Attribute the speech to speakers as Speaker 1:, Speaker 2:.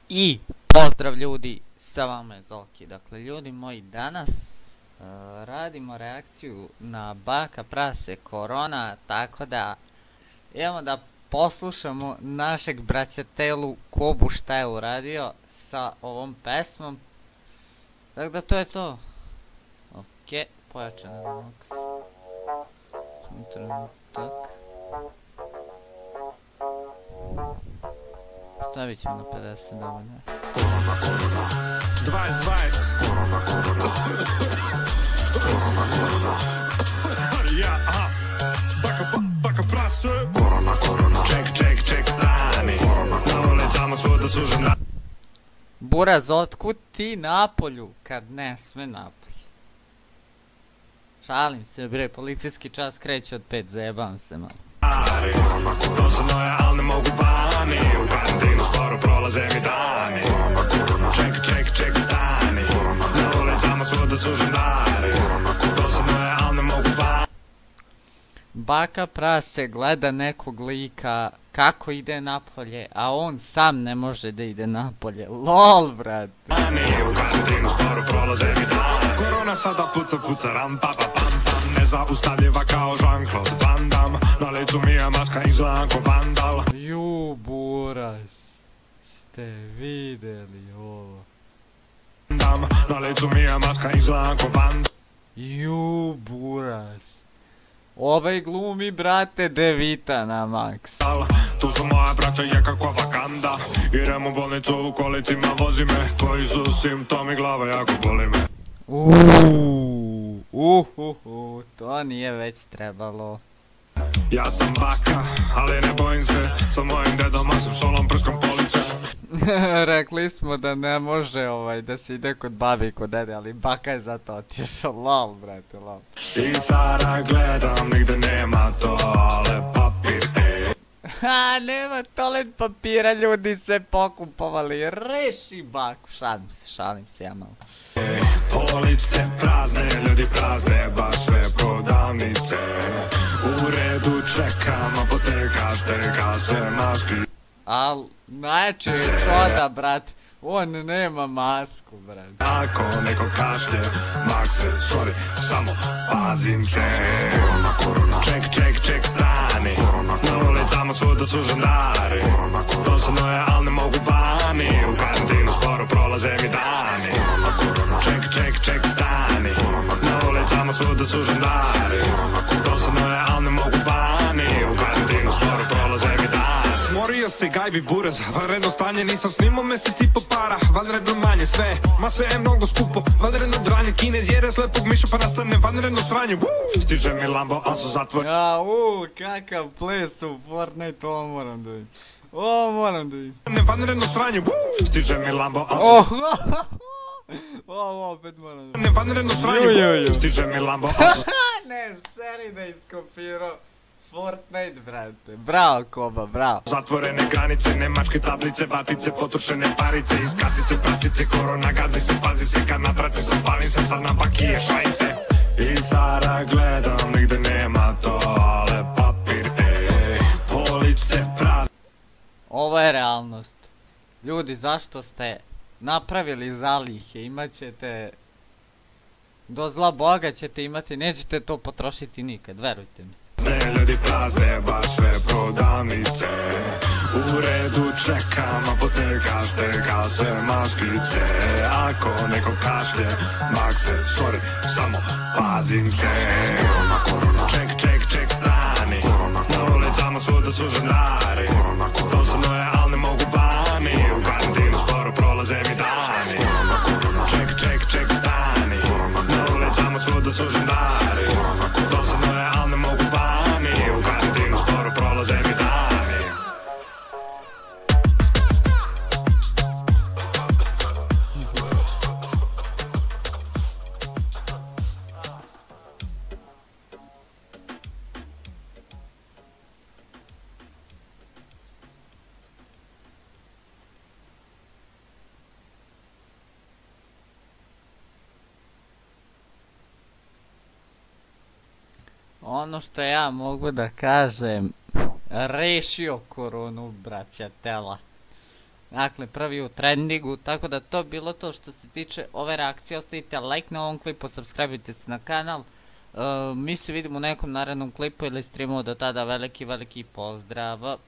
Speaker 1: I pozdrav ljudi, sa vama je Zoki. Dakle, ljudi moji, danas radimo reakciju na Baka Prase Korona, tako da idemo da poslušamo našeg braćatelu Kobu šta je uradio sa ovom pesmom. Tako da to je to. Ok, pojačan je max. Trenutak. Stavit ćemo na 50 dovoljno.
Speaker 2: Korona, 2020. Korona. Ja, aha. Baka Prase. Korona. Ček, stani. Na ulicama svuda su žena.
Speaker 1: Buraz, otkud ti napolju kad ne sme napolju? Šalim se bre, policijski čas kreće od 5, zajebam se malo.
Speaker 2: Dosadno je, al ne mogu vani. U karantinu skoro prolaze mi dani. Ček, stani. Na ulicama svuda su žendari. Dosadno je, al ne mogu vani.
Speaker 1: Baka Prase gleda nekog lika kako ide napolje, a on sam ne može da ide napolje. LOL, brate.
Speaker 2: U karantinu skoro prolaze mi dani. Korona sada puca, ram, pa, pam. Nezaustavljiva kao Jean-Claude Van Damme. Na licu mi je maska izgledam ko vandal.
Speaker 1: Ju, Buraz, ste videli ovo?
Speaker 2: Na licu mi je maska izgledam ko vandal.
Speaker 1: Ju, Buraz, ovaj glumi, brate, Devita na maks.
Speaker 2: Tu su moja braća je kakva vakanda. Idem u bolnicu u kolicima, vozi me. Koji su simptomi, glava jako boli me.
Speaker 1: To nije već trebalo.
Speaker 2: Ja sam baka, ali ne bojim se. Sa mojim dedom, a sam solom prskom police.
Speaker 1: Rekli smo da ne može da se ide kod babi i kod dede, ali baka je zato otišao. LOL, brate, LOL.
Speaker 2: I sada gledam, nigde nema toalet papir,
Speaker 1: Ha, nema toalet papira, ljudi se pokupovali. Reši baku, šalim se ja malo.
Speaker 2: Police prazne, ljudi prazne, baš sve prodavnice. U redu čekam, apoteka šteka sve maski.
Speaker 1: Al, najjači je čoda, brat. On nema masku, brat.
Speaker 2: Ako neko kašlje, makse, sorry, samo pazim se. Korona. Ček, stani. Na ulicama svuda su žendari. Dosadno je, al ne mogu vani. U karantinu skoro prolaze mi dani. Ček, stani. Na ulicama svuda su žendari. Dosadno je, al ne mogu vani. U karantinu skoro prolaze mi dani. Smorio se gajbi Buraz, vanredno stanje, nisam snimao mesec i po para. Vanredno manje sve, ma sve je mnogo skupo. Vanredno dranje, Kinez jere s lepog miša pa nastane vanredno sranje. Stiže mi Lambo, al su zatvor.
Speaker 1: Kakav ples u Fortnite, ovo moram da vidim.
Speaker 2: Vanredno sranje, stiže mi Lambo, al su
Speaker 1: opet moram da vidim.
Speaker 2: Vanredno sranje, stiže mi Lambo, al su
Speaker 1: Ne, seri da iskopirao Fortnite, brate. Bravo, Koba, bravo.
Speaker 2: Zatvorene granice, nemačke tablice, vatice, potrošene parice, iz kasice, prasice, korona, gazi se, pazi se, kad natraci sam, palim se, sad na bakije, šajce. I sada gledam, nigde nema toalet papir, police prazne.
Speaker 1: Ovo je realnost. Ljudi, zašto ste napravili zalihe? Imat ćete... Do zla Boga ćete imati, nećete to potrošiti nikad, verujte mi.
Speaker 2: Ljudi prazne, baš sve prodavnice. U redu čekam, apoteka šteka sve maskice. Ako neko kašlje, makse, sorry, samo pazim se. Korona. Ček, stani. Na ulicama svuda su žendari. Dosadno je, al ne mogu vani. U karantinu skoro prolaze mi dani. Ček, stani. Na ulicama svuda su žendari. Dosadno je, al ne mogu vani. U karantinu skoro prolaze mi dani.
Speaker 1: Ono što ja mogu da kažem, rešio koronu, braćatela. Dakle, prvi u trendingu, tako da to bilo to što se tiče ove reakcije. Ostavite like na ovom klipu, subscribe se na kanal. Mi se vidimo u nekom narednom klipu ili streamu, do tada veliki pozdrav.